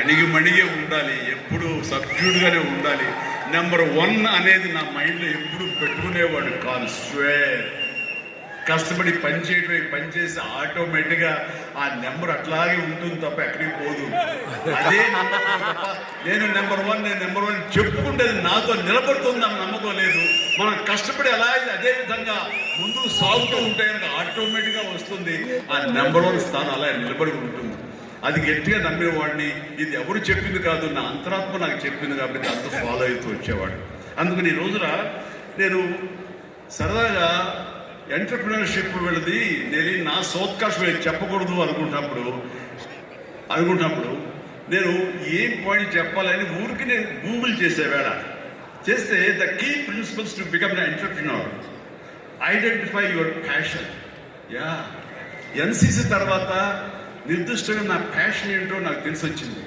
అణిగిమణిగే ఉండాలి, ఎప్పుడు సబ్డ్యూడ్గానే ఉండాలి. నెంబర్ 1 అనేది నా మైండ్లో ఎప్పుడు పెట్టుకునేవాడు కాదు. స్వేర్ కష్టపడి పనిచేసి ఆటోమేటిక్గా ఆ నెంబర్ అట్లాగే ఉంటుంది తప్ప ఎక్కడికి పోదు. అదే తప్ప నేను నెంబర్ 1 చెప్పుకుంటే నాతో నిలబడుతుంది అని నమ్మకం లేదు. మనం కష్టపడి అలా అదే విధంగా ముందుకు సాగుతూ ఉంటే కనుక ఆటోమేటిక్గా వస్తుంది. ఆ నెంబర్ 1 స్థానం అలా నిలబడి ఉంటుంది. అది గట్టిగా నమ్మేవాడిని. ఇది ఎవరు చెప్పింది కాదు, నా అంతరాత్మ నాకు చెప్పింది కాబట్టి అంత ఫాలో అవుతూ వచ్చేవాడు. అందుకని ఈ రోజున నేను సరదాగా ఎంటర్ప్రినర్షిప్ వెళ్ళది నేను నా సోత్కాశం చెప్పకూడదు అనుకుంటున్నప్పుడు నేను ఏం పాయింట్ చెప్పాలని ఊరికి నేను గూగుల్ చేసేవేళ చేస్తే the key principles to become the entrepreneur, identify your passion. NCC తర్వాత నిర్దిష్టంగా నా ప్యాషన్ ఏంటో నాకు తెలిసి వచ్చింది.